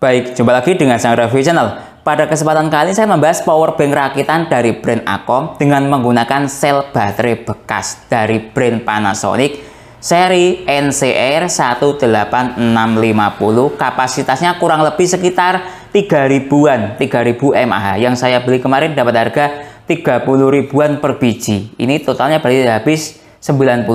Baik, jumpa lagi dengan Sang Review Channel. Pada kesempatan kali ini saya membahas power bank rakitan dari brand Acom dengan menggunakan sel baterai bekas dari brand Panasonic seri NCR 18650. Kapasitasnya kurang lebih sekitar 3000-an, 3000 mAh. Yang saya beli kemarin dapat harga 30 ribuan per biji. Ini totalnya berarti habis 90.000,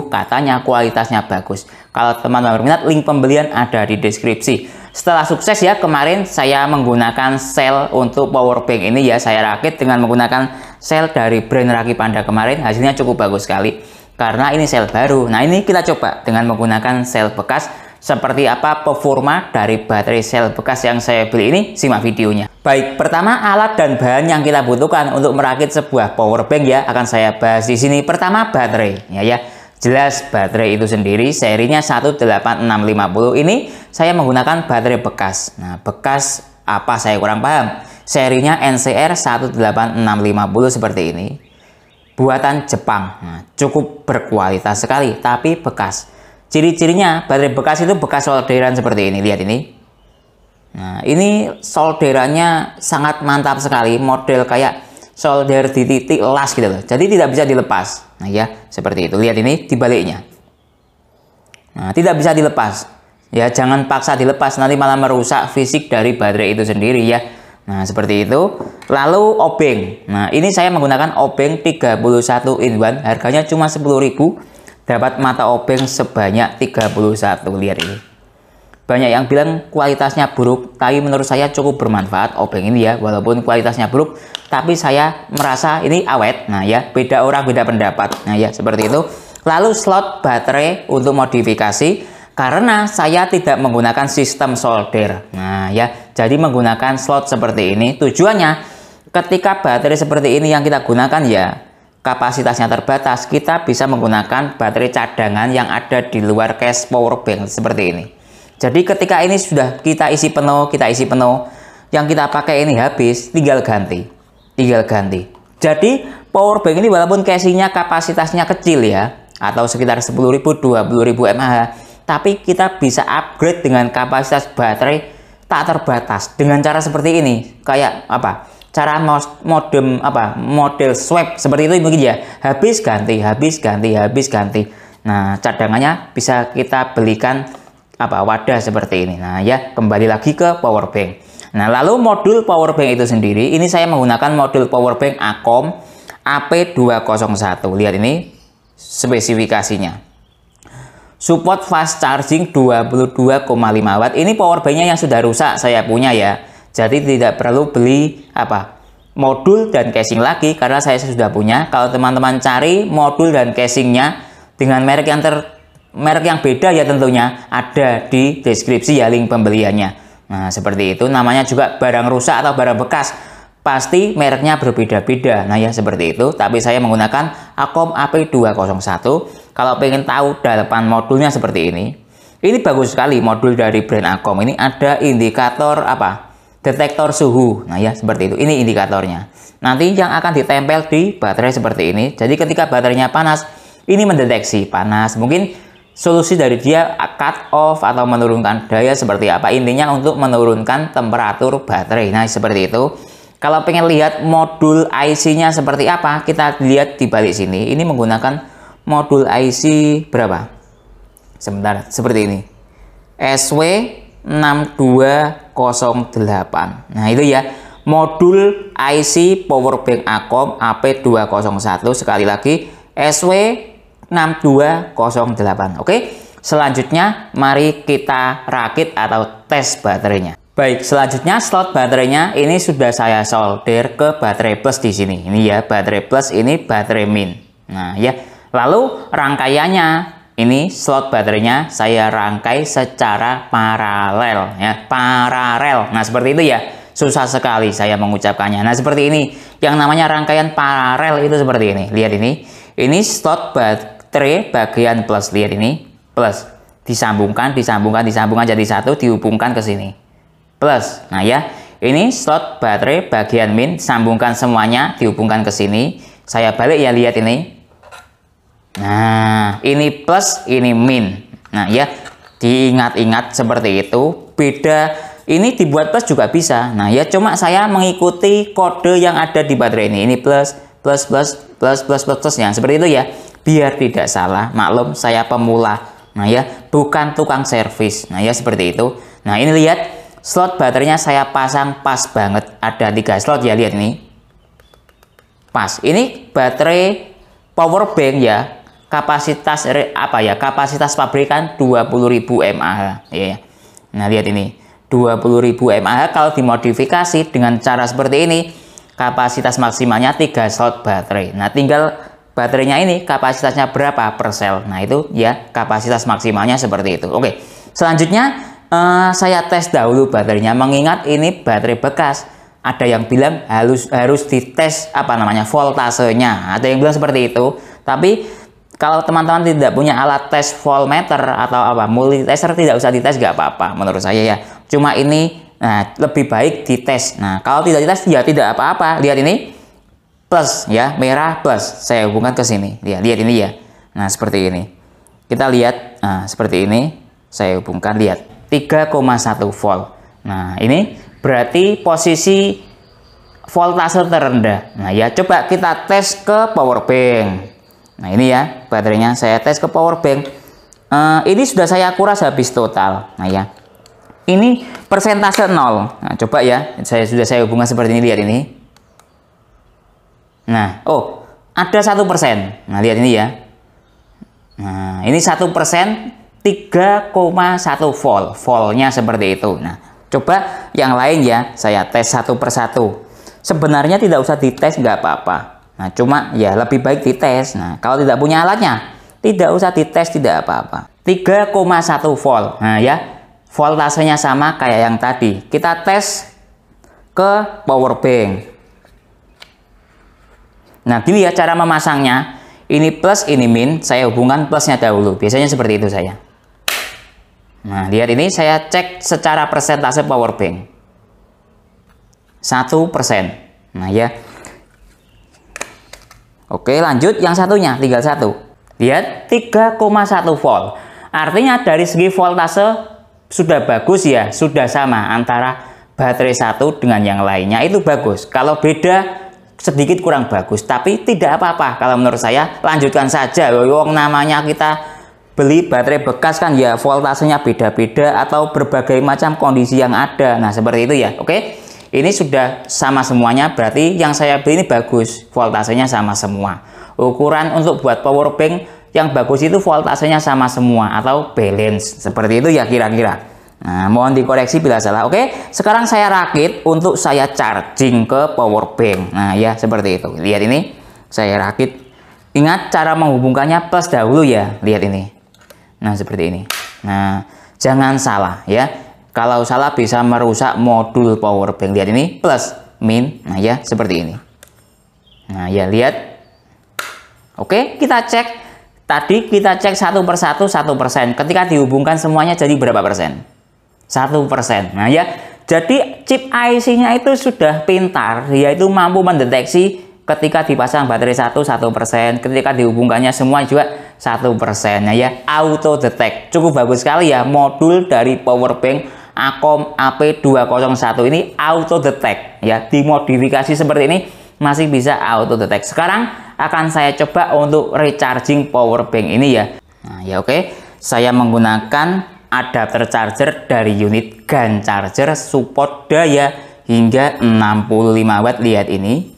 katanya kualitasnya bagus. Kalau teman-teman berminat, link pembelian ada di deskripsi. Setelah sukses ya, kemarin saya menggunakan sel untuk power bank ini ya, saya rakit dengan menggunakan sel dari brand Raki Panda kemarin. Hasilnya cukup bagus sekali karena ini sel baru. Nah, ini kita coba dengan menggunakan sel bekas. Seperti apa performa dari baterai sel bekas yang saya beli ini, simak videonya. Baik, pertama alat dan bahan yang kita butuhkan untuk merakit sebuah power bank ya, akan saya bahas di sini. Pertama baterai ya. Jelas baterai itu sendiri serinya 18650 ini saya menggunakan baterai bekas. Nah, bekas apa saya kurang paham. Serinya NCR 18650 seperti ini. Buatan Jepang. Nah, cukup berkualitas sekali tapi bekas. Ciri-cirinya baterai bekas itu bekas solderan seperti ini, lihat ini. Nah, ini solderannya sangat mantap sekali, model kayak solder di titik las gitu loh. Jadi tidak bisa dilepas. Nah ya, seperti itu. Lihat ini dibaliknya. Nah, tidak bisa dilepas. Ya, jangan paksa dilepas, nanti malah merusak fisik dari baterai itu sendiri ya. Nah, seperti itu. Lalu obeng. Nah, ini saya menggunakan obeng 31 in 1. Harganya cuma 10.000. Dapat mata obeng sebanyak 31. Lihat ini. Banyak yang bilang kualitasnya buruk, tapi menurut saya cukup bermanfaat obeng ini ya. Walaupun kualitasnya buruk, tapi saya merasa ini awet. Nah ya, beda orang beda pendapat. Nah ya, seperti itu. Lalu slot baterai untuk modifikasi, karena saya tidak menggunakan sistem solder. Nah ya, jadi menggunakan slot seperti ini. Tujuannya ketika baterai seperti ini yang kita gunakan ya, kapasitasnya terbatas, kita bisa menggunakan baterai cadangan yang ada di luar case power bank seperti ini. Jadi ketika ini sudah kita isi penuh, yang kita pakai ini habis, tinggal ganti. Jadi power bank ini walaupun casingnya kapasitasnya kecil ya, atau sekitar 10.000, 20.000 mAh, tapi kita bisa upgrade dengan kapasitas baterai tak terbatas dengan cara seperti ini. Kayak apa? Cara model swap seperti itu mungkin ya. Habis ganti. Nah, cadangannya bisa kita belikan wadah seperti ini. Nah ya, kembali lagi ke power bank. Nah, lalu modul power bank itu sendiri, ini saya menggunakan modul power bank Acom AP201. Lihat ini spesifikasinya. Support fast charging 22,5 watt. Ini power banknya yang sudah rusak saya punya ya. Jadi tidak perlu beli modul dan casing lagi karena saya sudah punya. Kalau teman-teman cari modul dan casingnya dengan merek yang beda ya, tentunya ada di deskripsi ya, link pembeliannya. Nah, seperti itu. Namanya juga barang rusak atau barang bekas, pasti mereknya berbeda-beda. Nah ya, seperti itu. Tapi saya menggunakan Acom AP201. Kalau pengen tahu dalaman modulnya seperti ini bagus sekali modul dari brand Acom. Ini ada indikator detektor suhu. Nah ya, seperti itu. Ini indikatornya. Nanti yang akan ditempel di baterai seperti ini. Jadi ketika baterainya panas, ini mendeteksi panas. Mungkin solusi dari dia cut off atau menurunkan daya seperti apa. Intinya untuk menurunkan temperatur baterai. Nah, seperti itu. Kalau pengen lihat modul IC-nya seperti apa, kita lihat di balik sini. Ini menggunakan modul IC berapa? Sebentar, seperti ini. SW6208. Nah, itu ya. Modul IC power bank Acom AP201. Sekali lagi, SW6208. Oke, selanjutnya mari kita rakit atau tes baterainya. Baik, selanjutnya slot baterainya ini sudah saya solder ke baterai plus di sini. Ini ya, baterai plus, ini baterai min. Nah ya, lalu rangkaiannya ini slot baterainya saya rangkai secara paralel ya, paralel. Nah seperti itu ya, susah sekali saya mengucapkannya. Nah seperti ini, yang namanya rangkaian paralel itu seperti ini. Lihat ini slot baterai bagian plus. Lihat ini plus, disambungkan jadi satu, dihubungkan ke sini plus. Nah ya, ini slot baterai bagian min, sambungkan semuanya, dihubungkan ke sini. Saya balik ya, lihat ini. Nah, ini plus, ini min. Nah ya, diingat-ingat seperti itu. Beda Ini dibuat plus juga bisa. Nah ya, cuma saya mengikuti kode yang ada di baterai ini. Ini plus, plus, plus, plus, plus, plus, plus, yang seperti itu ya. Biar tidak salah. Maklum saya pemula. Nah ya, bukan tukang servis. Nah ya, seperti itu. Nah ini lihat, slot baterainya saya pasang pas banget. Ada 3 slot ya, lihat ini. Pas. Ini baterai power bank ya. Kapasitas kapasitas pabrikan 20.000 mAh ya. Nah lihat ini 20.000 mAh. Kalau dimodifikasi dengan cara seperti ini, kapasitas maksimalnya 3 slot baterai. Nah tinggal baterainya ini kapasitasnya berapa per sel. Nah itu ya kapasitas maksimalnya seperti itu. Oke, selanjutnya saya tes dahulu baterainya, mengingat ini baterai bekas. Ada yang bilang harus dites voltasenya. Ada yang bilang seperti itu. Tapi kalau teman-teman tidak punya alat tes voltmeter atau multitester, tidak usah dites, nggak apa-apa menurut saya ya. Cuma ini lebih baik dites. Nah kalau tidak dites ya tidak apa-apa. Lihat ini plus ya, merah plus. Saya hubungkan ke sini. Lihat ini ya. Nah seperti ini. Kita lihat seperti ini. Saya hubungkan, lihat 3,1 volt. Nah ini berarti posisi voltase terendah. Nah ya, coba kita tes ke power bank. Nah ini ya baterainya, saya tes ke power bank. Ini sudah saya kuras habis total. Nah ya, ini persentase 0. Nah coba ya, sudah saya hubungkan seperti ini, lihat ini. Nah, oh ada 1%. Nah lihat ini ya. Nah ini 1%, 3,1 volt. Voltnya seperti itu. Nah coba yang lain ya, saya tes satu persatu. Sebenarnya tidak usah dites, nggak apa-apa. Nah cuma ya lebih baik dites. Nah kalau tidak punya alatnya, tidak usah dites, tidak apa-apa. 3,1 volt. Nah ya, voltasenya sama kayak yang tadi. Kita tes ke power bank. Nah gini ya cara memasangnya. Ini plus, ini min. Saya hubungkan plusnya dahulu. Biasanya seperti itu saya. Nah lihat ini, saya cek secara persentase power bank. 1%. Nah ya. Oke, lanjut yang satunya, tinggal 1. Lihat 3,1 volt. Artinya dari segi voltase sudah bagus ya, sudah sama antara baterai satu dengan yang lainnya, itu bagus. Kalau beda sedikit kurang bagus, tapi tidak apa-apa. Kalau menurut saya lanjutkan saja. Wong namanya kita beli baterai bekas kan ya, voltasenya beda-beda atau berbagai macam kondisi yang ada. Nah, seperti itu ya. Oke. Ini sudah sama semuanya, berarti yang saya beli ini bagus, voltasenya sama semua. Ukuran untuk buat power bank yang bagus itu voltasenya sama semua atau balance, seperti itu ya kira-kira. Nah mohon dikoreksi bila salah. Oke, sekarang saya rakit untuk saya charging ke power bank. Nah ya seperti itu, lihat ini saya rakit. Ingat cara menghubungkannya plus dahulu ya, lihat ini. Nah seperti ini. Nah jangan salah ya. Kalau salah bisa merusak modul power bank. Lihat ini plus, min. Nah ya seperti ini. Nah ya lihat. Oke, kita cek. Tadi kita cek satu persatu 1%. Ketika dihubungkan semuanya jadi berapa persen? 1%. Nah ya, jadi chip IC-nya itu sudah pintar, yaitu mampu mendeteksi ketika dipasang baterai 1%, ketika dihubungkannya semua juga 1%. Nah ya, auto detect. Cukup bagus sekali ya modul dari power bank Acom AP201 ini auto detect ya, dimodifikasi seperti ini masih bisa auto detect. Sekarang akan saya coba untuk recharging power bank ini ya. Nah ya oke, saya menggunakan adapter charger dari unit GaN charger, support daya hingga 65 watt, lihat ini.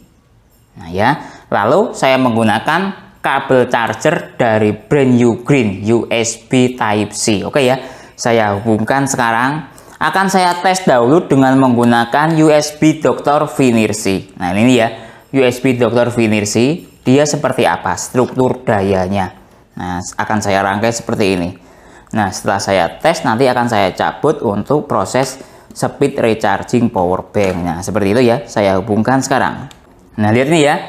Nah ya, lalu saya menggunakan kabel charger dari brand Ugreen USB Type C. Oke ya, saya hubungkan sekarang. Akan saya tes dahulu dengan menggunakan USB Dr. Vinyrsy. Nah ini ya, USB Dr. Vinyrsy, dia seperti apa struktur dayanya. Nah akan saya rangkai seperti ini. Nah setelah saya tes nanti akan saya cabut untuk proses speed recharging power bank. Nah seperti itu ya, saya hubungkan sekarang. Nah lihat ini ya,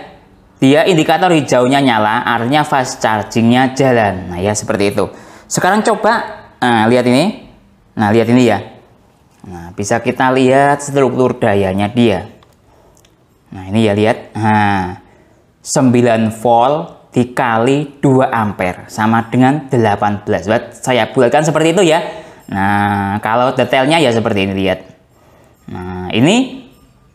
dia indikator hijaunya nyala, artinya fast chargingnya jalan. Nah ya seperti itu. Sekarang coba lihat ini. Nah lihat ini ya. Nah, bisa kita lihat struktur dayanya dia. Nah, ini ya lihat. Nah, 9 volt dikali 2 ampere sama dengan 18 watt. Saya buatkan seperti itu ya. Nah, kalau detailnya ya seperti ini, lihat. Nah, ini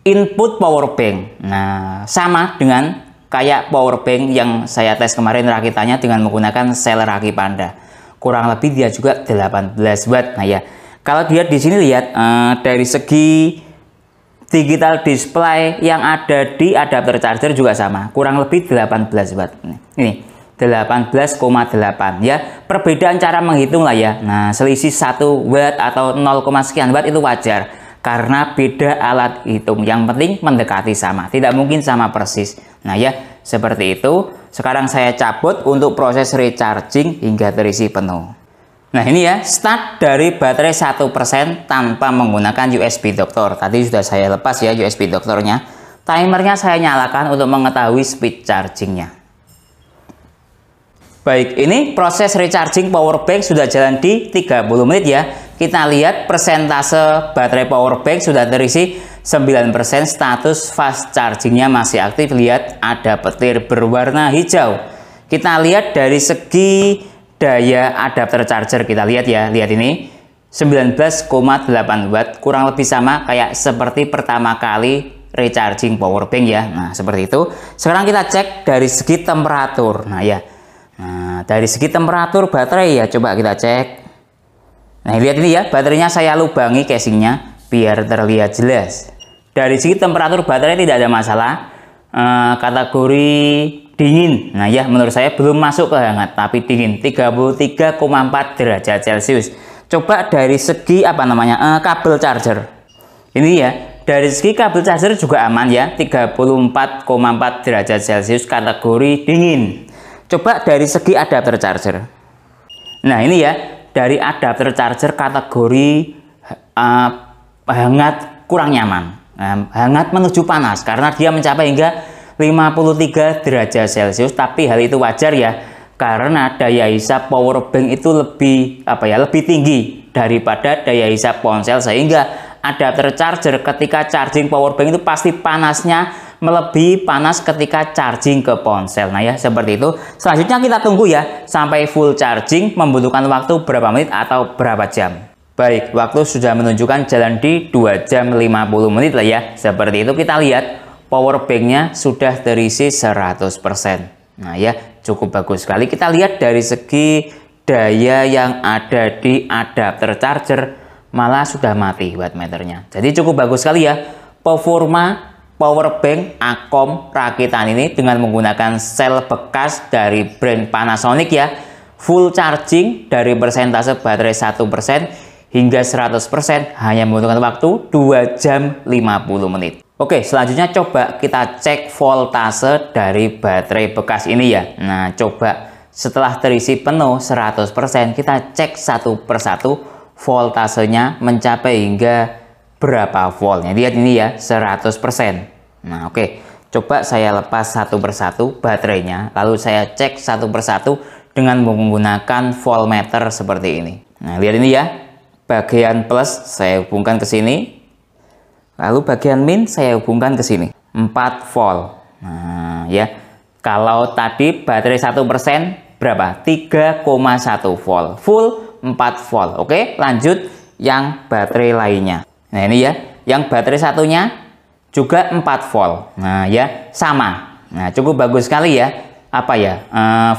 input power bank. Nah, sama dengan kayak power bank yang saya tes kemarin rakitannya dengan menggunakan sel Raki Panda. Kurang lebih dia juga 18 watt. Nah ya, kalau dia di sini lihat dari segi digital display yang ada di adapter charger juga sama, kurang lebih 18 watt. Ini 18,8 ya. Perbedaan cara menghitung lah ya. Nah, selisih 1 watt atau 0, sekian watt itu wajar karena beda alat hitung. Yang penting mendekati sama, tidak mungkin sama persis. Nah ya, seperti itu. Sekarang saya cabut untuk proses recharging hingga terisi penuh. Nah ini ya, start dari baterai 1% tanpa menggunakan USB doktor. Tadi sudah saya lepas ya USB doktornya. Timernya saya nyalakan untuk mengetahui speed chargingnya. Baik, ini proses recharging power bank sudah jalan di 30 menit ya. Kita lihat persentase baterai power bank sudah terisi 9%, status fast chargingnya masih aktif. Lihat ada petir berwarna hijau. Kita lihat dari segi daya adapter charger, kita lihat ya, lihat ini 19,8 watt, kurang lebih sama kayak seperti pertama kali recharging power bank ya. Nah seperti itu. Sekarang kita cek dari segi temperatur. Nah ya, nah dari segi temperatur baterai ya, coba kita cek. Nah lihat ini ya, baterainya saya lubangi casingnya biar terlihat jelas. Dari segi temperatur baterai tidak ada masalah. Kategori dingin. Nah ya, menurut saya belum masuk ke hangat, tapi dingin, 33,4 derajat Celcius. Coba dari segi apa namanya kabel charger. Ini ya, dari segi kabel charger juga aman ya, 34,4 derajat Celcius, kategori dingin. Coba dari segi adapter charger. Nah ini ya, dari adapter charger kategori hangat kurang nyaman. Nah, hangat menuju panas karena dia mencapai hingga 53 derajat Celcius, tapi hal itu wajar ya karena daya hisap power bank itu lebih lebih tinggi daripada daya hisap ponsel, sehingga adapter charger ketika charging power bank itu pasti panasnya melebihi panas ketika charging ke ponsel. Nah ya, seperti itu. Selanjutnya kita tunggu ya sampai full charging, membutuhkan waktu berapa menit atau berapa jam. Baik, waktu sudah menunjukkan jalan di 2 jam 50 menit lah ya. Seperti itu, kita lihat power banknya sudah terisi 100%. Nah ya, cukup bagus sekali. Kita lihat dari segi daya yang ada di adapter charger malah sudah mati wattmeternya. Jadi cukup bagus sekali ya performa power bank Acom rakitan ini dengan menggunakan sel bekas dari brand Panasonic ya. Full charging dari persentase baterai 1% hingga 100% hanya membutuhkan waktu 2 jam 50 menit. Oke, selanjutnya coba kita cek voltase dari baterai bekas ini ya. Nah, coba setelah terisi penuh 100%, kita cek satu persatu voltasenya mencapai hingga berapa voltnya. Lihat ini ya, 100%. Nah, oke. Coba saya lepas satu persatu baterainya, lalu saya cek satu persatu dengan menggunakan voltmeter seperti ini. Nah, lihat ini ya. Bagian plus saya hubungkan ke sini, lalu bagian min saya hubungkan ke sini, 4 volt. Nah ya, kalau tadi baterai 1% berapa? 3,1 volt, full 4 volt. Oke, lanjut yang baterai lainnya. Nah ini ya, yang baterai satunya juga 4 volt. Nah ya, sama. Nah cukup bagus sekali ya. Apa ya,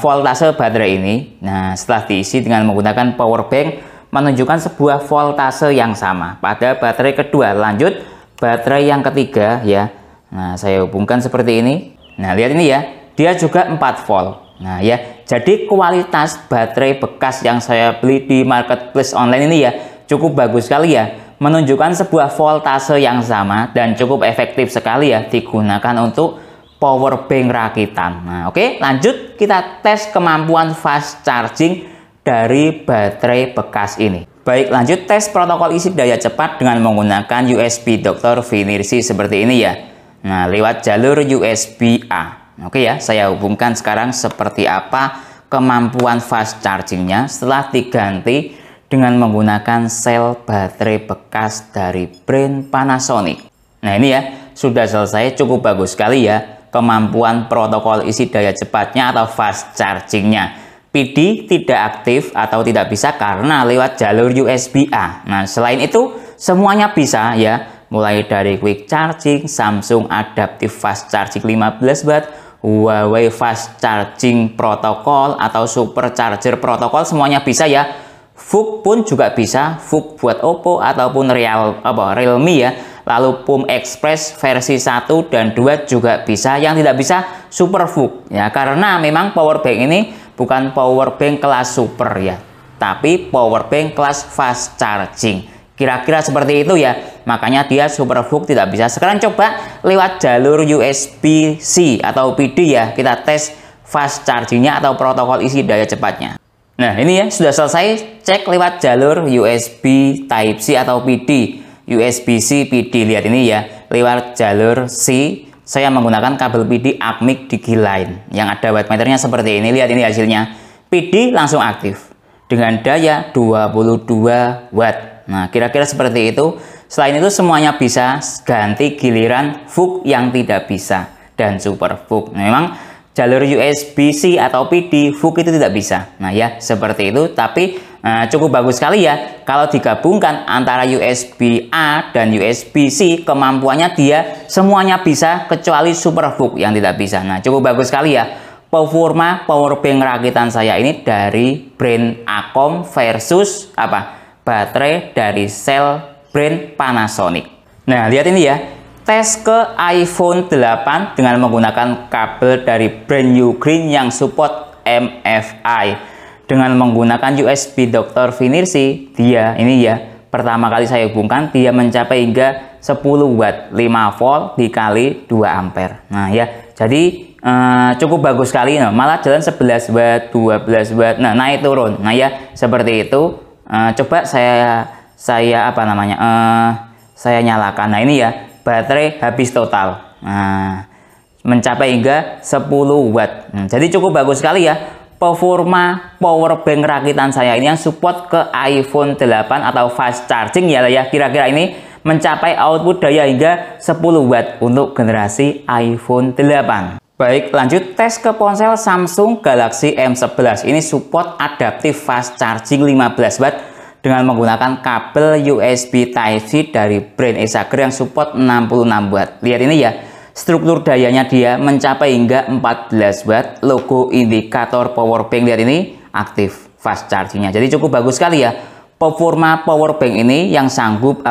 voltase baterai ini. Nah setelah diisi dengan menggunakan power bank, menunjukkan sebuah voltase yang sama pada baterai kedua. Lanjut baterai yang ketiga ya. Nah saya hubungkan seperti ini. Nah lihat ini ya, dia juga 4 volt. Nah ya, jadi kualitas baterai bekas yang saya beli di marketplace online ini ya cukup bagus sekali ya, menunjukkan sebuah voltase yang sama dan cukup efektif sekali ya digunakan untuk power bank rakitan. Nah oke, lanjut kita tes kemampuan fast charging dari baterai bekas ini. Baik, lanjut tes protokol isi daya cepat dengan menggunakan USB Dr. Vinirsi seperti ini ya. Nah, lewat jalur USB-A. Oke ya, saya hubungkan sekarang seperti apa kemampuan fast chargingnya setelah diganti dengan menggunakan sel baterai bekas dari brand Panasonic. Nah ini ya, sudah selesai, cukup bagus sekali ya kemampuan protokol isi daya cepatnya atau fast chargingnya. PD tidak aktif atau tidak bisa karena lewat jalur USB-A. Nah, selain itu semuanya bisa ya. mulai dari quick charging, Samsung Adaptive Fast Charging 15 watt, Huawei Fast Charging Protocol atau Supercharger Protocol, semuanya bisa ya. VOOC pun juga bisa, VOOC buat Oppo ataupun Realme ya. Lalu PUM Express versi 1 dan 2 juga bisa. Yang tidak bisa Super VOOC ya, karena memang power bank ini bukan power bank kelas super ya, tapi power bank kelas fast charging. Kira-kira seperti itu ya, makanya dia Super VOOC tidak bisa. Sekarang coba lewat jalur USB-C atau PD ya, kita tes fast chargingnya atau protokol isi daya cepatnya. Nah ini ya, sudah selesai cek lewat jalur USB Type-C atau PD. USB-C PD, lihat ini ya, lewat jalur C saya menggunakan kabel PD Acmic Digiline yang ada wattmeternya seperti ini. Lihat ini hasilnya, PD langsung aktif dengan daya 22 watt. Nah kira-kira seperti itu. Selain itu semuanya bisa, ganti giliran VOOC yang tidak bisa dan Super VOOC. Memang jalur USB-C atau PD VOOC itu tidak bisa. Nah ya seperti itu, tapi cukup bagus sekali ya kalau digabungkan antara USB-A dan USB-C, kemampuannya dia semuanya bisa kecuali Super VOOC yang tidak bisa. Nah cukup bagus sekali ya. Performa power bank rakitan saya ini dari brand Acom versus baterai dari sel brand Panasonic. Nah lihat ini ya, tes ke iPhone 8 dengan menggunakan kabel dari brand Ugreen yang support MFI. Dengan menggunakan USB Dr. Finissi, dia ini ya, pertama kali saya hubungkan dia mencapai hingga 10 watt, 5 volt dikali 2 ampere. Nah ya, jadi cukup bagus sekali. Nah, malah jalan 11 watt, 12 watt, nah naik turun. Nah ya, seperti itu. Coba saya saya nyalakan. Nah ini ya, baterai habis total. Nah, mencapai hingga 10 watt. Jadi cukup bagus sekali ya. Performa power bank rakitan saya ini yang support ke iPhone 8 atau fast charging ya, kira-kira ini mencapai output daya hingga 10 watt untuk generasi iPhone 8. Baik, lanjut tes ke ponsel Samsung Galaxy M11. Ini support Adaptive Fast Charging 15 watt dengan menggunakan kabel USB Type-C dari brand Acer yang support 66 watt. Lihat ini ya, struktur dayanya dia mencapai hingga 14 watt. Logo indikator power bank, lihat ini, aktif fast chargingnya. Jadi cukup bagus sekali ya. Performa power bank ini yang sanggup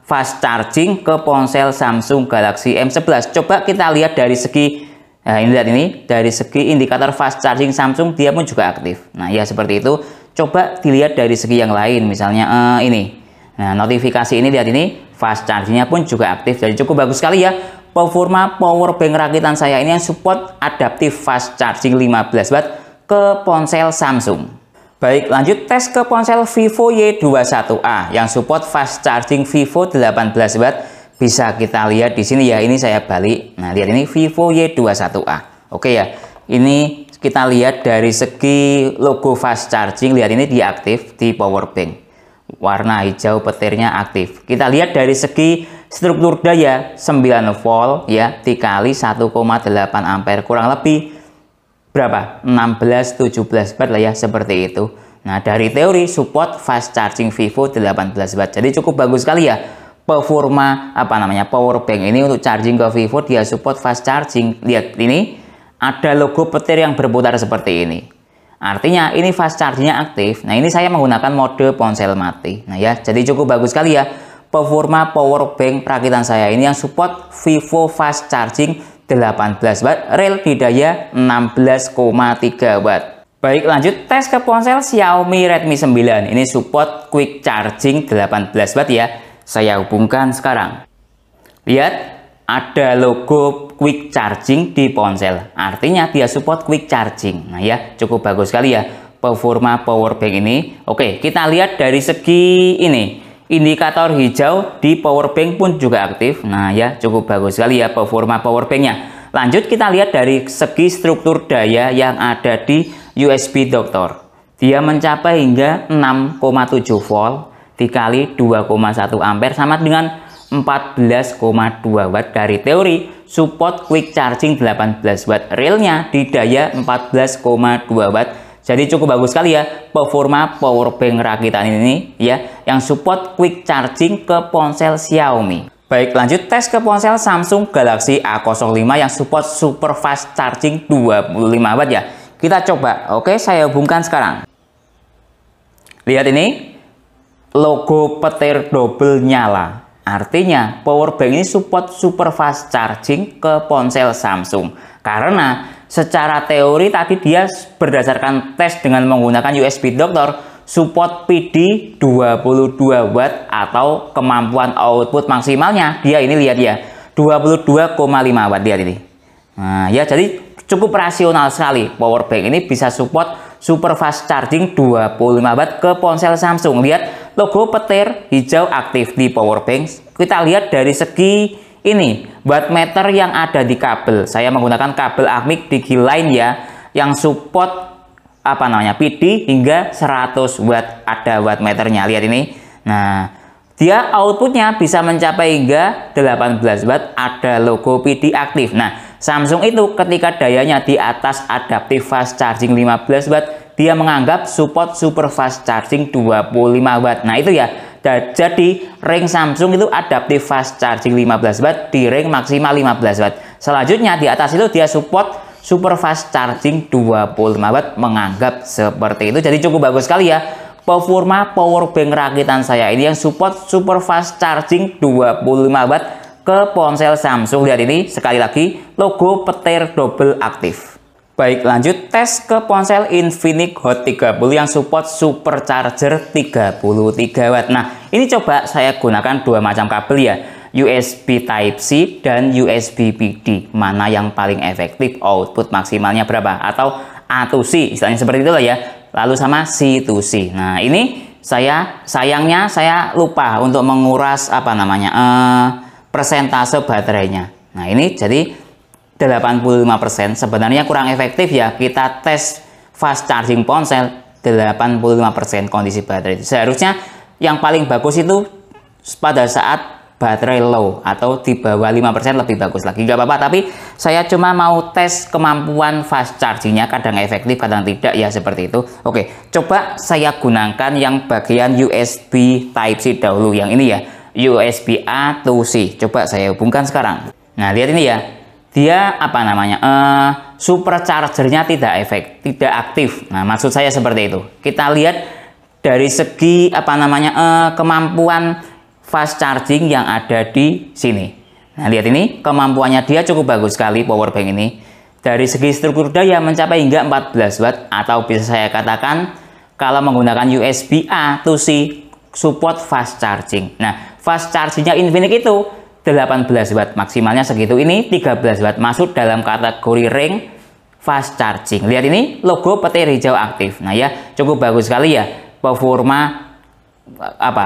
fast charging ke ponsel Samsung Galaxy M11. Coba kita lihat dari segi, ini lihat ini, dari segi indikator fast charging Samsung dia pun juga aktif. Nah ya seperti itu. Coba dilihat dari segi yang lain, misalnya ini. Nah notifikasi ini, lihat ini, fast chargingnya pun juga aktif. Jadi cukup bagus sekali ya. Performa power bank rakitan saya ini yang support Adaptive Fast Charging 15 watt ke ponsel Samsung. Baik, lanjut tes ke ponsel Vivo Y21A yang support fast charging Vivo 18 watt. Bisa kita lihat di sini ya, ini saya balik. Nah lihat ini Vivo Y21A. Oke ya, ini kita lihat dari segi logo fast charging, lihat ini dia aktif di power bank. Warna hijau petirnya aktif. Kita lihat dari segi struktur daya 9 volt ya dikali 1,8 ampere, kurang lebih berapa? 16-17 watt lah ya, seperti itu. Nah dari teori support fast charging Vivo 18 watt. Jadi cukup bagus sekali ya. Performa power bank ini untuk charging ke Vivo dia support fast charging. Lihat ini ada logo petir yang berputar seperti ini. Artinya ini fast chargingnya aktif. Nah ini saya menggunakan mode ponsel mati. Nah ya, jadi cukup bagus sekali ya. Performa power bank rakitan saya ini yang support Vivo fast charging 18 watt, real di daya 16,3 watt. Baik, lanjut tes ke ponsel Xiaomi Redmi 9. Ini support quick charging 18 watt ya. Saya hubungkan sekarang. Lihat, ada logo quick charging di ponsel, artinya dia support quick charging. Nah ya, cukup bagus sekali ya performa power bank ini. Oke, kita lihat dari segi ini, indikator hijau di power bank pun juga aktif. Nah ya, cukup bagus sekali ya performa power banknya. Lanjut kita lihat dari segi struktur daya yang ada di USB Doctor. Dia mencapai hingga 6,7 volt dikali 2,1 ampere sama dengan 14,2 watt. Dari teori support quick charging 18 watt, realnya di daya 14,2 watt. Jadi cukup bagus sekali ya performa power bank rakitan ini ya, yang support quick charging ke ponsel Xiaomi. Baik, lanjut tes ke ponsel Samsung Galaxy A05 yang support super fast charging 25 Watt ya. Kita coba. Oke, saya hubungkan sekarang. Lihat ini, logo petir double nyala. Artinya power bank ini support super fast charging ke ponsel Samsung. Karena secara teori tadi dia berdasarkan tes dengan menggunakan USB Doctor, support PD 22 Watt atau kemampuan output maksimalnya dia ini, lihat ya, 22,5 Watt, lihat ini. Nah ya, jadi cukup rasional sekali power bank ini bisa support super fast charging 25 Watt ke ponsel Samsung. Lihat logo petir hijau aktif di power bank. Kita lihat dari segi ini wattmeter yang ada di kabel. Saya menggunakan kabel ACMIC Digiline ya, yang support PD hingga 100 Watt, ada wattmeternya, lihat ini. Nah, dia outputnya bisa mencapai hingga 18 Watt, ada logo PD aktif. Nah, Samsung itu ketika dayanya di atas adaptive fast charging 15 Watt, dia menganggap support super fast charging 25 Watt. Nah, itu ya. Jadi ring Samsung itu adaptive fast charging 15 Watt, di ring maksimal 15 Watt. Selanjutnya di atas itu dia support super fast charging 25 Watt, menganggap seperti itu. Jadi cukup bagus sekali ya performa power bank rakitan saya ini yang support super fast charging 25 Watt ke ponsel Samsung. Lihat ini sekali lagi logo petir double aktif. Baik, lanjut tes ke ponsel Infinix Hot 30 yang support supercharger 33 Watt. Nah, ini coba saya gunakan dua macam kabel ya, USB Type-C dan USB PD. Mana yang paling efektif, output maksimalnya berapa, atau A to C, istilahnya seperti itulah ya. Lalu sama C to C. Nah, ini sayangnya saya lupa untuk menguras persentase baterainya. Nah, ini jadi 85%, sebenarnya kurang efektif ya kita tes fast charging ponsel 85% kondisi baterai. Seharusnya yang paling bagus itu pada saat baterai low atau di bawah 5% lebih bagus lagi, nggak apa-apa, tapi saya cuma mau tes kemampuan fast chargingnya, kadang efektif kadang tidak ya, seperti itu. Oke, coba saya gunakan yang bagian USB Type-C dahulu, yang ini ya, USB A to C. Coba saya hubungkan sekarang. Nah, lihat ini ya, dia superchargernya tidak aktif. Nah, maksud saya seperti itu. Kita lihat dari segi kemampuan fast charging yang ada di sini. Nah, lihat ini kemampuannya dia cukup bagus sekali power bank ini. Dari segi struktur daya mencapai hingga 14 Watt, atau bisa saya katakan kalau menggunakan USB A to C support fast charging. Nah, fast chargingnya Infinix itu 18 Watt, maksimalnya segitu. Ini 13 Watt, masuk dalam kategori ring fast charging. Lihat ini logo petir hijau aktif. Nah ya, cukup bagus sekali ya performa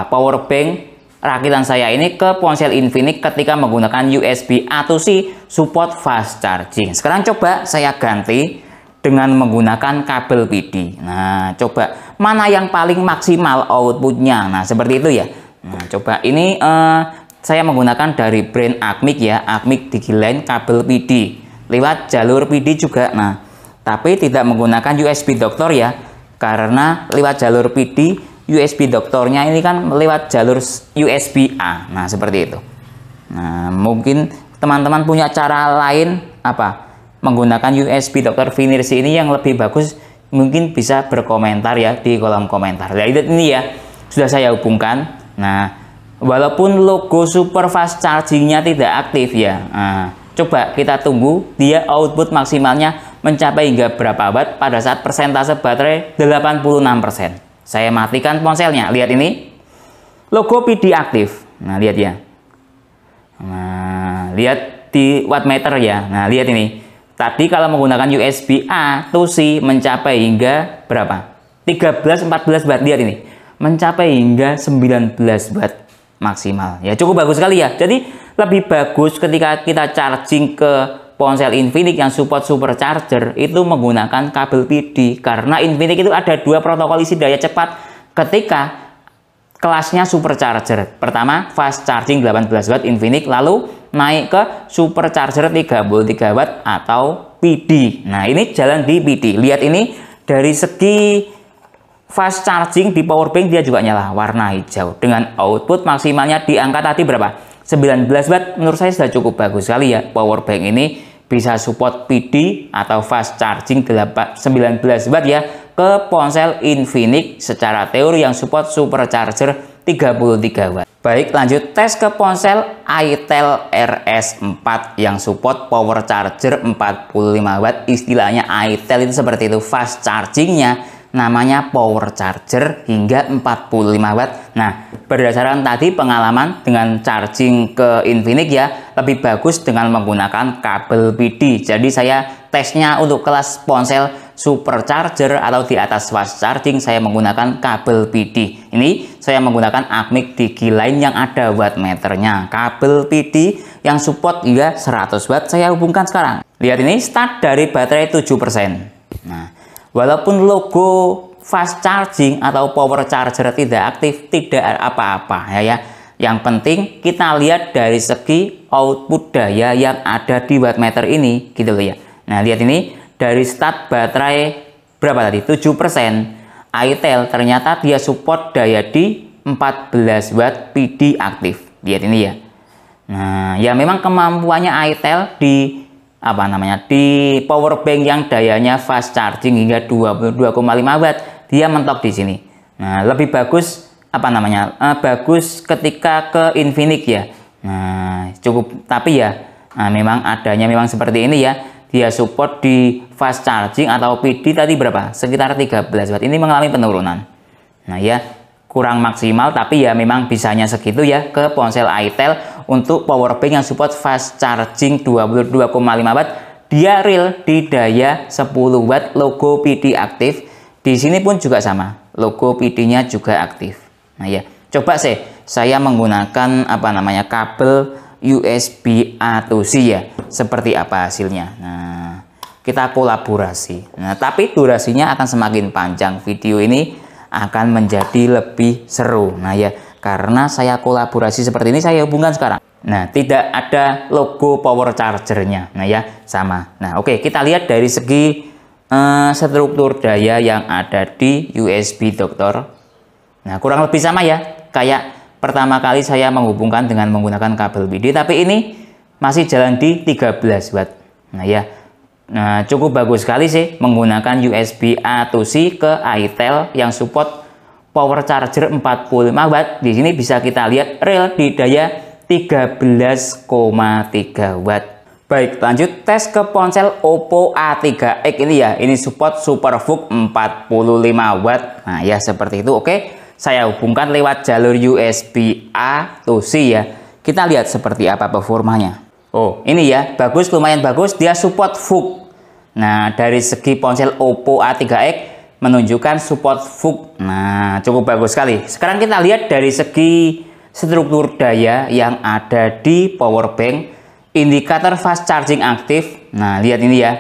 power bank rakitan saya ini ke ponsel Infinix ketika menggunakan USB A to C support fast charging. Sekarang coba saya ganti dengan menggunakan kabel PD. Nah, coba mana yang paling maksimal outputnya. Nah, seperti itu ya. Nah, coba ini saya menggunakan dari brand ACMIC ya, ACMIC Digiline kabel PD lewat jalur PD juga. Nah, tapi tidak menggunakan USB Doctor ya, karena lewat jalur PD USB Doctornya ini kan lewat jalur USB A. Nah, seperti itu. Nah, mungkin teman-teman punya cara lain menggunakan USB Doctor Finersi ini yang lebih bagus, mungkin bisa berkomentar ya di kolom komentar. Nah, ini ya sudah saya hubungkan. Nah, walaupun logo super fast chargingnya tidak aktif ya, coba kita tunggu dia output maksimalnya mencapai hingga berapa watt pada saat persentase baterai 86%. Saya matikan ponselnya, lihat ini logo PD aktif. Nah, lihat ya. Nah, lihat di wattmeter ya. Nah, lihat ini. Tadi kalau menggunakan USB A to C mencapai hingga berapa? 13-14 watt, lihat ini. Mencapai hingga 19 watt maksimal. Ya, cukup bagus sekali ya. Jadi lebih bagus ketika kita charging ke ponsel Infinix yang support supercharger itu menggunakan kabel PD, karena Infinix itu ada dua protokol isi daya cepat ketika kelasnya supercharger. Pertama fast charging 18 watt Infinix, lalu naik ke supercharger 33 watt atau PD. Nah, ini jalan di PD. Lihat ini dari segi fast charging di power bank dia juga nyala warna hijau dengan output maksimalnya di angka tadi berapa? 19 watt. Menurut saya sudah cukup bagus sekali ya. Power bank ini bisa support PD atau fast charging 19 watt ya ke ponsel Infinix secara teori yang support supercharger 33 watt. Baik, lanjut tes ke ponsel itel RS4 yang support power charger 45 watt. Istilahnya itel itu seperti itu, fast chargingnya namanya power charger hingga 45 watt. Nah, berdasarkan tadi pengalaman dengan charging ke Infinix ya, lebih bagus dengan menggunakan kabel PD. Jadi saya tesnya untuk kelas ponsel supercharger atau di atas fast charging saya menggunakan kabel PD. Ini saya menggunakan Acmic Digiline yang ada wattmeternya. Kabel PD yang support hingga 100 watt saya hubungkan sekarang. Lihat ini start dari baterai 7%. Nah, walaupun logo fast charging atau power charger tidak aktif, tidak apa-apa ya. Yang penting kita lihat dari segi output daya yang ada di wattmeter ini gitu loh ya. Nah, lihat ini dari start baterai berapa tadi? 7%. itel ternyata dia support daya di 14 watt PD aktif. Lihat ini ya. Nah, ya memang kemampuannya itel di di power bank yang dayanya fast charging hingga 22,5 watt dia mentok di sini. Nah, lebih bagus bagus ketika ke Infinix ya. Nah, cukup, tapi ya memang adanya memang seperti ini ya. Dia support di fast charging atau PD tadi berapa? Sekitar 13 watt. Ini mengalami penurunan. Nah, ya kurang maksimal, tapi ya memang bisanya segitu ya ke ponsel itel untuk power bank yang support fast charging 22,5 watt. Dia real di daya 10 watt, logo PD aktif. Di sini pun juga sama, logo PD-nya juga aktif. Nah ya, coba saya menggunakan kabel USB A to C ya. Seperti apa hasilnya? Nah, kita kolaborasi. Nah, tapi durasinya akan semakin panjang. Video ini akan menjadi lebih seru. Nah ya, karena saya kolaborasi seperti ini, saya hubungkan sekarang. Nah, tidak ada logo power chargernya. Nah ya, sama. Nah, oke, kita lihat dari segi struktur daya yang ada di USB Doctor. Nah, kurang lebih sama ya, kayak pertama kali saya menghubungkan dengan menggunakan kabel PD, tapi ini masih jalan di 13 watt. Nah ya, cukup bagus sekali sih menggunakan USB A to C ke itel yang support power charger 45 watt. Di sini bisa kita lihat real di daya 13,3 watt. Baik, lanjut tes ke ponsel Oppo A3X ini ya. Ini support SuperVOOC 45 watt. Nah ya, seperti itu. Oke, saya hubungkan lewat jalur USB A to C ya. Kita lihat seperti apa performanya. Oh, ini ya, bagus, lumayan bagus. Dia support VOOC. Nah, dari segi ponsel Oppo A3X menunjukkan support VOOC. Nah, cukup bagus sekali. Sekarang kita lihat dari segi struktur daya yang ada di power bank. Indikator fast charging aktif. Nah, lihat ini ya,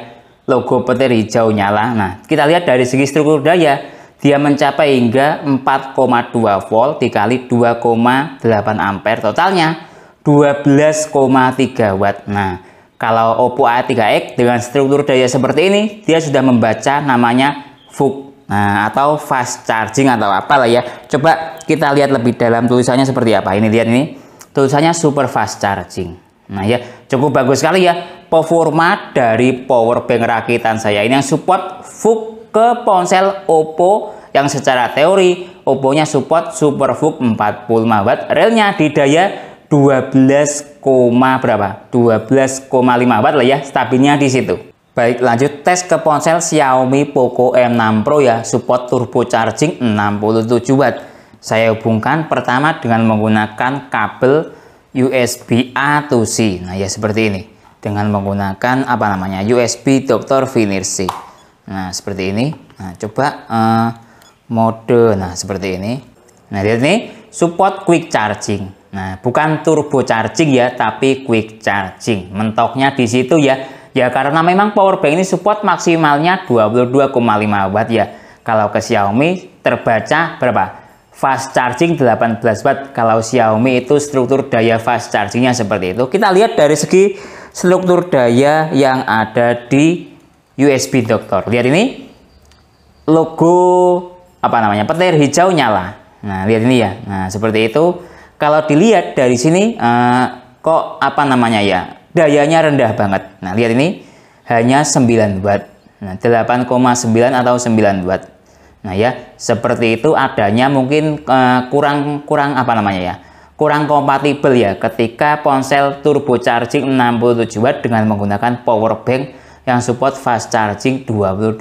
logo petir hijau nyala. Nah, kita lihat dari segi struktur daya, dia mencapai hingga 4,2 volt dikali 2,8 ampere, totalnya 12,3 watt. Nah, kalau Oppo A3X dengan struktur daya seperti ini, dia sudah membaca namanya VOOC. Nah, atau fast charging atau apalah ya. Coba kita lihat lebih dalam tulisannya seperti apa. Ini lihat ini, tulisannya super fast charging. Nah ya, cukup bagus sekali ya performa dari power bank rakitan saya ini yang support VOOC ke ponsel Oppo yang secara teori Oppo-nya support SuperVOOC 45 watt, realnya di daya 12,5 watt lah ya, stabilnya di situ. Baik, lanjut tes ke ponsel Xiaomi Poco M6 Pro ya, support turbo charging 67 watt. Saya hubungkan pertama dengan menggunakan kabel USB A to C. Nah ya, seperti ini dengan menggunakan USB Doctor Finisher. Nah, seperti ini. Nah, coba mode, nah seperti ini. Nah, lihat ini support quick charging. Nah, bukan turbo charging ya, tapi quick charging. Mentoknya di situ ya. Ya karena memang power bank ini support maksimalnya 22,5 watt ya. Kalau ke Xiaomi terbaca berapa? Fast charging 18 watt. Kalau Xiaomi itu struktur daya fast chargingnya seperti itu. Kita lihat dari segi struktur daya yang ada di USB Doctor. Lihat ini, logo apa namanya, petir hijau nyala. Nah, lihat ini ya. Nah, seperti itu. Kalau dilihat dari sini kok apa namanya ya, dayanya rendah banget. Nah, lihat ini hanya 9 watt. Nah, 8,9 atau 9 watt. Nah, ya, seperti itu adanya mungkin kurang apa namanya ya, kurang kompatibel ya ketika ponsel turbo charging 67 watt dengan menggunakan power bank yang support fast charging 22,5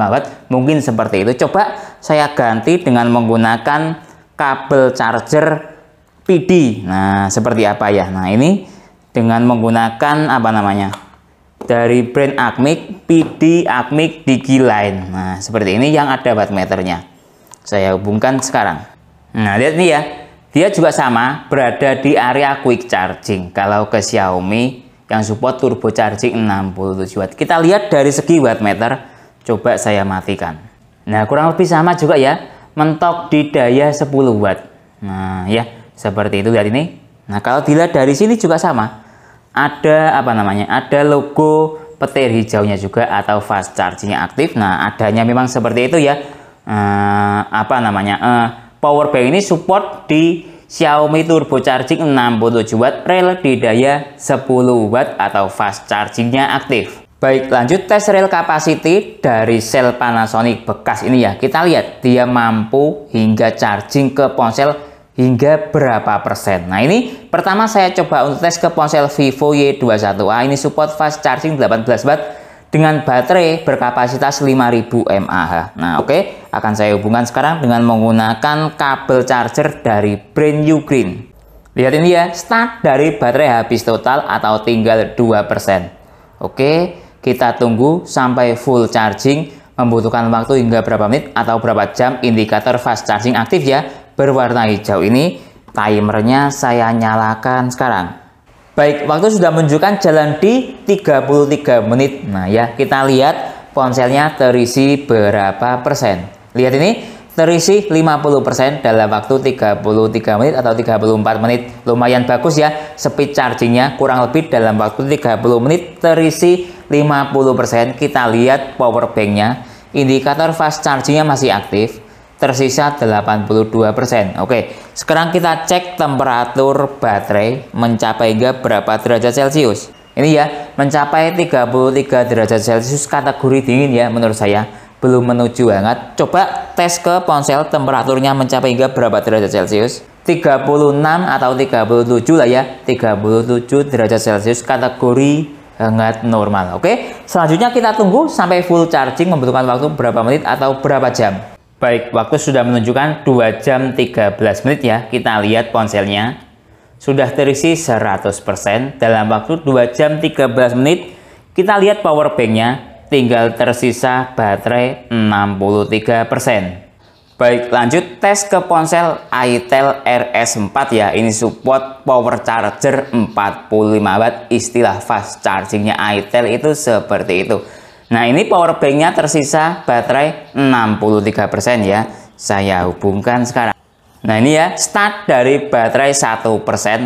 watt. Mungkin seperti itu. Coba saya ganti dengan menggunakan kabel charger PD. Nah, seperti apa ya? Nah, ini dengan menggunakan apa namanya, dari brand Acmic, PD Acmic Digiline. Nah, seperti ini yang ada wattmeternya. Saya hubungkan sekarang. Nah, lihat nih ya. Dia juga sama, berada di area quick charging. Kalau ke Xiaomi yang support turbo charging 67 watt. Kita lihat dari segi wattmeter. Coba saya matikan. Nah, kurang lebih sama juga ya. Mentok di daya 10 watt. Nah, ya, seperti itu. Lihat ini. Nah, kalau dilihat dari sini juga sama. Ada apa namanya? Ada logo petir hijaunya juga atau fast chargingnya aktif. Nah, adanya memang seperti itu ya. Apa namanya? Power bank ini support di Xiaomi turbo charging 67 watt rel di daya 10 watt atau fast chargingnya aktif. Baik, lanjut tes rel capacity dari sel Panasonic bekas ini ya. Kita lihat dia mampu hingga charging ke ponsel hingga berapa persen. Nah, ini pertama saya coba untuk tes ke ponsel Vivo Y21A. Ini support fast charging 18 watt dengan baterai berkapasitas 5000 mAh. Nah, oke, akan saya hubungkan sekarang dengan menggunakan kabel charger dari brand Ugreen. Lihat ini ya, start dari baterai habis total atau tinggal 2%. Oke, kita tunggu sampai full charging. Membutuhkan waktu hingga berapa menit atau berapa jam. Indikator fast charging aktif ya, berwarna hijau ini. Timernya saya nyalakan sekarang. Baik, waktu sudah menunjukkan jalan di 33 menit. Nah ya, kita lihat ponselnya terisi berapa persen. Lihat ini, terisi 50% dalam waktu 33 menit atau 34 menit. Lumayan bagus ya, speed chargingnya kurang lebih dalam waktu 30 menit terisi 50%. Kita lihat power banknya, indikator fast chargingnya masih aktif. Tersisa 82%. Oke, sekarang kita cek temperatur baterai mencapai hingga berapa derajat Celcius. Ini ya, mencapai 33 derajat Celcius, kategori dingin ya menurut saya. Belum menuju hangat. Coba tes ke ponsel temperaturnya mencapai hingga berapa derajat Celcius. 36 atau 37 lah ya. 37 derajat Celcius, kategori hangat normal. Oke, selanjutnya kita tunggu sampai full charging. Membutuhkan waktu berapa menit atau berapa jam. Baik, waktu sudah menunjukkan 2 jam 13 menit ya. Kita lihat ponselnya sudah terisi 100% dalam waktu 2 jam 13 menit. Kita lihat power banknya, tinggal tersisa baterai 63%. Baik, lanjut tes ke ponsel itel RS4 ya. Ini support power charger 45 watt. Istilah fast chargingnya itel itu seperti itu. Nah, ini power banknya tersisa baterai 63% ya. Saya hubungkan sekarang. Nah, ini ya, start dari baterai 1%,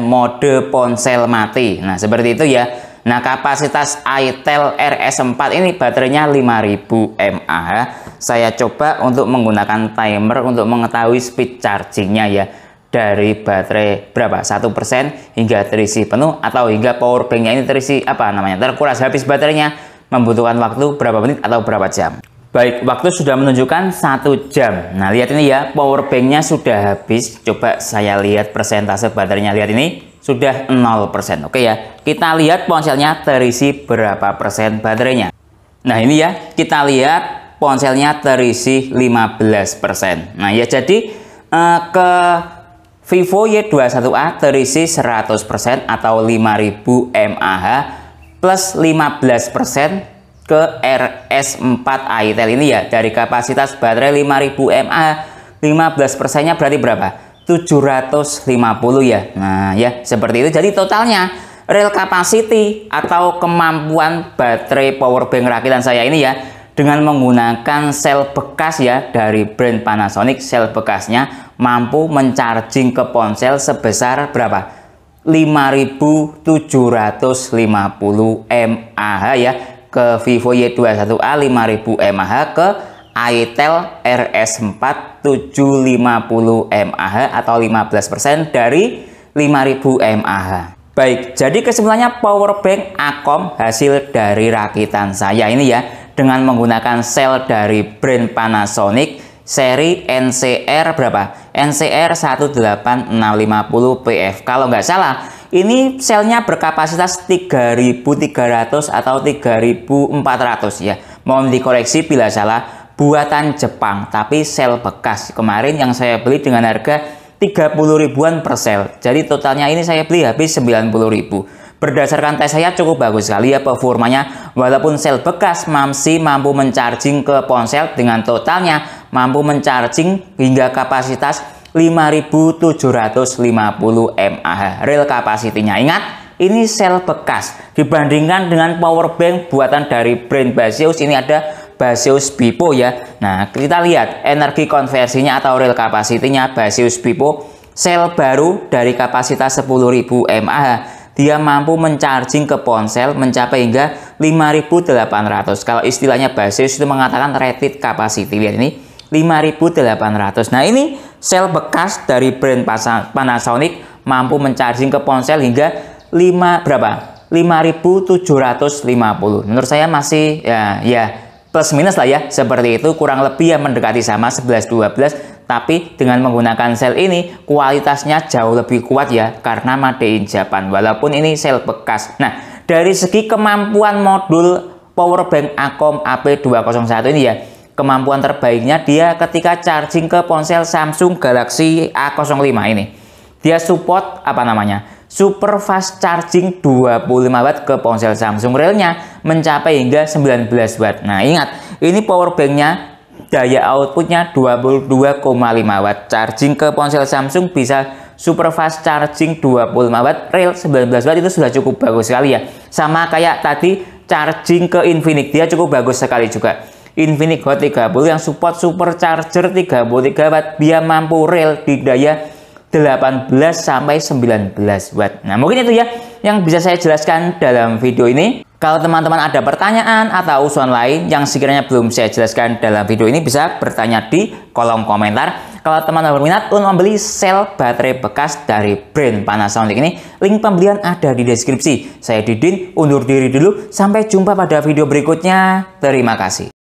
mode ponsel mati. Nah, seperti itu ya. Nah, kapasitas itel RS4 ini baterainya 5000 mAh. Saya coba untuk menggunakan timer untuk mengetahui speed chargingnya ya. Dari baterai berapa? 1% hingga terisi penuh atau hingga power banknya ini terisi apa namanya? Terkuras habis baterainya. Membutuhkan waktu berapa menit atau berapa jam. Baik, waktu sudah menunjukkan 1 jam. Nah, lihat ini ya, power banknya sudah habis. Coba saya lihat persentase baterainya. Lihat ini, sudah 0%. Oke ya, kita lihat ponselnya terisi berapa persen baterainya. Nah, ini ya, kita lihat ponselnya terisi 15%. Nah, ya jadi ke Vivo Y21A terisi 100% atau 5000 mAh. Plus 15% ke RS4 itel ini ya. Dari kapasitas baterai 5000 mAh, 15%-nya berarti berapa? 750 ya. Nah ya, seperti itu. Jadi totalnya real capacity atau kemampuan baterai power bank rakitan saya ini ya, dengan menggunakan sel bekas ya dari brand Panasonic. Sel bekasnya mampu mencharging ke ponsel sebesar berapa? 5750 mAh ya. Ke Vivo Y21A 5000 mAh, ke itel RS4 750 mAh atau 15% dari 5000 mAh. Baik, jadi kesimpulannya power bank Akom hasil dari rakitan saya ini ya, dengan menggunakan sel dari brand Panasonic seri NCR berapa? NCR 18650 PF. Kalau nggak salah, ini selnya berkapasitas 3300 atau 3400 ya. Mohon dikoreksi bila salah. Buatan Jepang, tapi sel bekas. Kemarin yang saya beli dengan harga 30 ribuan per sel. Jadi totalnya ini saya beli habis 90 ribu. Berdasarkan tes saya cukup bagus sekali ya performanya. Walaupun sel bekas masih mampu mencharging ke ponsel dengan totalnya mampu mencharging hingga kapasitas 5750 mAh real kapasitinya. Ingat, ini sel bekas. Dibandingkan dengan power bank buatan dari brand Baseus, ini ada Baseus Bipo ya. Nah, kita lihat energi konversinya atau real kapasitinya Baseus Bipo sel baru dari kapasitas 10.000 mAh. Dia mampu mencharging ke ponsel mencapai hingga 5.800. Kalau istilahnya Baseus itu mengatakan rated capacity. Lihat ini 5.800. Nah, ini sel bekas dari brand Panasonic mampu mencharging ke ponsel hingga 5.750. Menurut saya masih ya plus minus lah ya, seperti itu, kurang lebih ya mendekati sama 11-12. Tapi dengan menggunakan sel ini kualitasnya jauh lebih kuat ya, karena made in Japan walaupun ini sel bekas. Nah, dari segi kemampuan modul power bank Akom AP201 ini ya, kemampuan terbaiknya dia ketika charging ke ponsel Samsung Galaxy A05 ini. Dia support apa namanya? Super fast charging 25 watt ke ponsel Samsung, realnya mencapai hingga 19 watt. Nah, ingat, ini power banknya daya outputnya 22,5 watt. Charging ke ponsel Samsung bisa super fast charging 25 watt, real 19 watt, itu sudah cukup bagus sekali ya. Sama kayak tadi charging ke Infinix, dia cukup bagus sekali juga. Infinix Hot 30 yang support super charger 33 watt, dia mampu real di daya 18 sampai 19 watt. Nah, mungkin itu ya yang bisa saya jelaskan dalam video ini. Kalau teman-teman ada pertanyaan atau usulan lain yang sekiranya belum saya jelaskan dalam video ini, bisa bertanya di kolom komentar. Kalau teman-teman berminat untuk membeli sel baterai bekas dari brand Panasonic ini, link pembelian ada di deskripsi. Saya Didin, undur diri dulu. Sampai jumpa pada video berikutnya. Terima kasih.